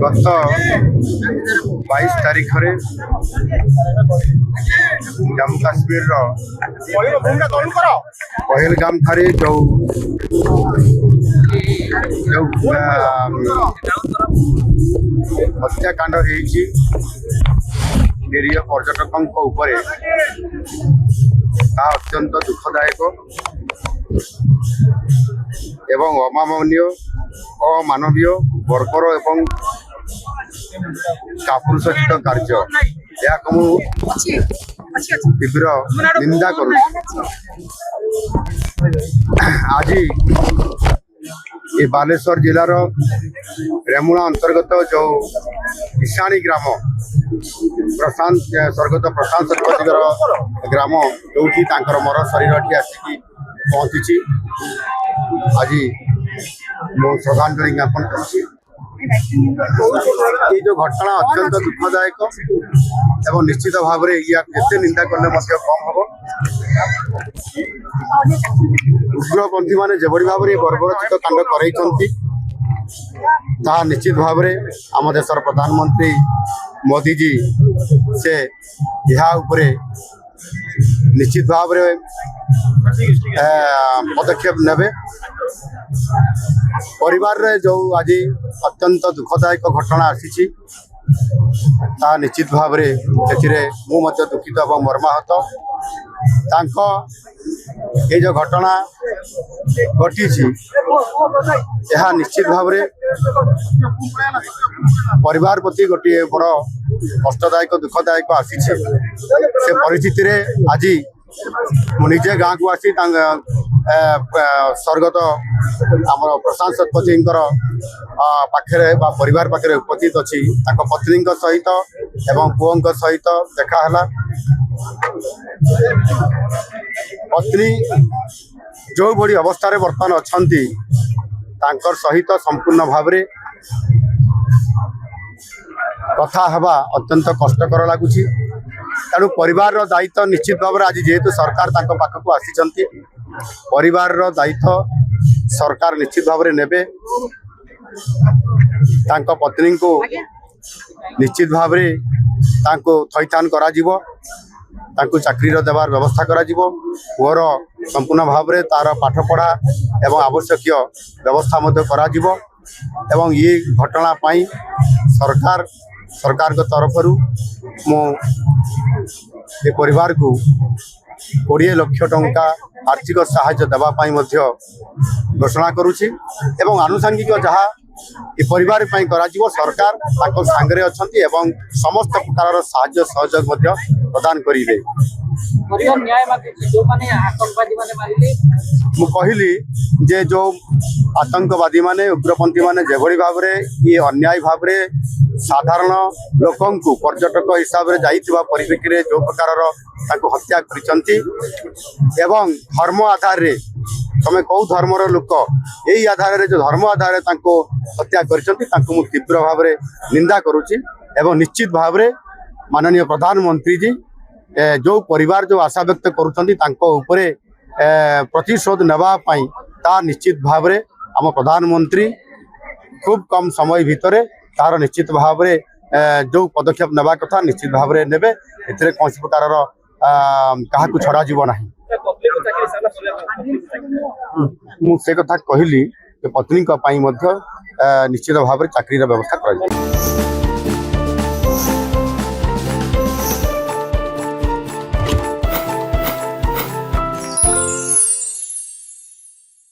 गत 22 तारीख रे जम्मू काश्मीर पहलगाम ठारे जो हत्याकांड होइछि निरीह पर्यटकों उपरे अत्यंत दुखदायक एवं अमानवीय अमानवीय बर्बर एवं कापुरुषोचित कार्य यह तीव्र निंदा करूँ। आज ये बालेश्वर जिलार रेमुणा अंतर्गत जो ईशाणी ग्राम प्रशांत स्वर्गत प्रशांत शतपथीर ग्राम जो मर शरीर आसिकी पहुंची आज मो श्रद्धांजलि ज्ञापन कर जो घटना अत्यंत दुखदायक एवं निश्चित भाव में ये निंदा कले कम हम। उग्रपंथी मैंने जो भाव में बर्बरचित कांड कर निश्चित भाव में आम देशर प्रधानमंत्री मोदी जी से यहाँ उपरे निश्चित भाव में पदक्षेप नेबे। परिवार रे जो आज अत्यंत दुखदायक घटना आसी निश्चित भाव में मुझे दुखित और मर्माहत। ये जो घटना घटी यह निश्चित भाव में परिवार प्रति गोटे बड़ कष्टदायक दुखदायक आसी से परिस्थिति रे आज मुझे गाँव को आसी स्वर्गत आम प्रशांत शतपथी पाखे परिवार पाखे उपस्थित अच्छी पत्नी सहित एवं पुओं सहित देखाला। पत्नी जो भली अवस्था बर्तमान अच्छा सहित संपूर्ण भाव में कथा हवा अत्यंत कष्टकर लगुच। तेणु परिवार दायित्व निश्चित भाव में आज जेहेतु सरकार पाखक आसी परिवार दायित्व सरकार निश्चित भाव में नेबे। पत्नी को निश्चित भाव में थैथान करा चाकरी देवार व्यवस्था करा पुअर संपूर्ण भाव में तार पाठपढ़ा एवं आवश्यक व्यवस्था करा एवं ये घटना पाई सरकार के तरफ मो ये परिवार को 20 लाख टंका आर्थिक सहायता देवाई घोषणा करुच्ची एवं आनुषंगिक जहाँ ये परिवार करा सरकार सांगे अच्छा एवं समस्त प्रकार साहाय्य सहयोग प्रदान करेंगे। मु कहली जे जो आतंकवादी माने उग्रपंथी माने जेभली भाव में ये अन्याय भाव में साधारण लोकं को पर्यटक हिसाब से जाइथिबा परिप्रेक्षी जो प्रकार हत्या करिसंती एवं धर्म आधार रे तमे कौ धर्मर लोक यही आधार रे जो धर्म आधार रे हत्या करिसंती मु तीव्र भाव में निंदा करुच्ची एवं निश्चित भाव में माननीय प्रधानमंत्री जी जो परिवार जो आशा व्यक्त करुछंती प्रतिशोध नेबा पई ता निश्चित भाव में आम प्रधानमंत्री खूब कम समय भितर तार निश्चित भाव में जो पदक्षेप नेबा कथा निश्चित भाव में नेबे। एथिरे कौन प्रकार क्या छड़ा जीव ना मुझे कथा कहली पत्नी निश्चित भाव में चाकरी व्यवस्था कर।